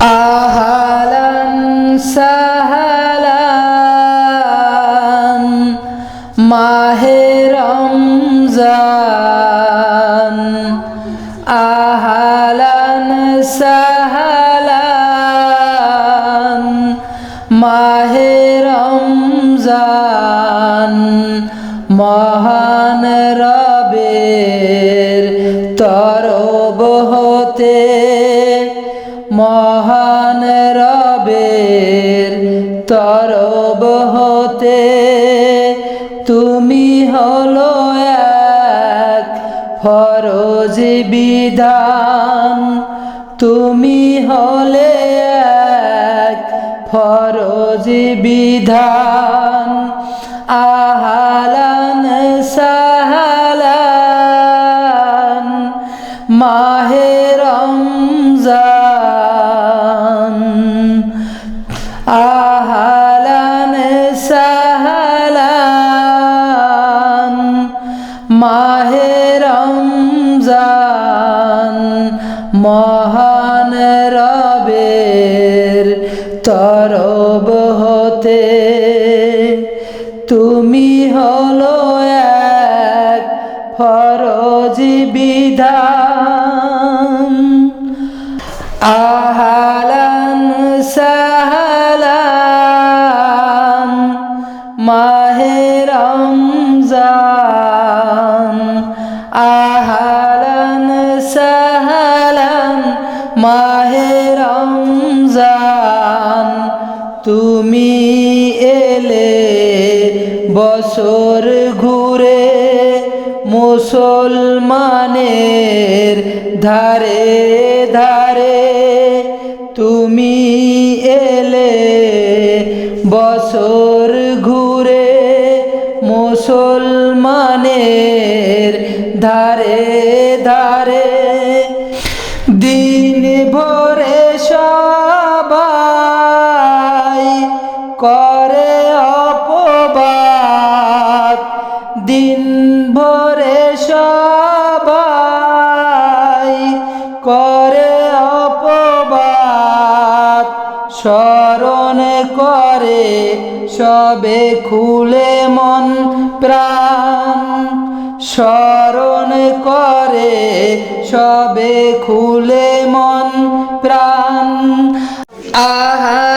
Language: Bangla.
আহলান সাহলান মাহে রমজান, আহলান সাহলান মাহে রমজান। মহান রবের তরফ হতে, মহান রবের তরফ হতে তুমি হলো এক ফরজ বিধান, তুমি হলে এক ফরজ বিধান। আহলান সাহলান মাহে রমজান, আহলান সাহলান মাহে রমজান। মহান রবের তরফ হতে তুমি হলো এক ফরজ বিধান। আহলান সাহলান মাহে রমজান, আহলান সাহলান মাহে রমজান। তুমি এলে বছর ঘুরে মুসলমানের ধারে ধারে, তুমি এলে বছর ঘুরে মুসলমানের ধারে ধারে। দিন ভরে সবাই করে অপবাদ, দিন ভরে সবাই করে অপবাদ। স্মরণ করে সবে খুলে মন প্রাণ, স্মরণ করে সবে খুলে মন প্রাণ। আহা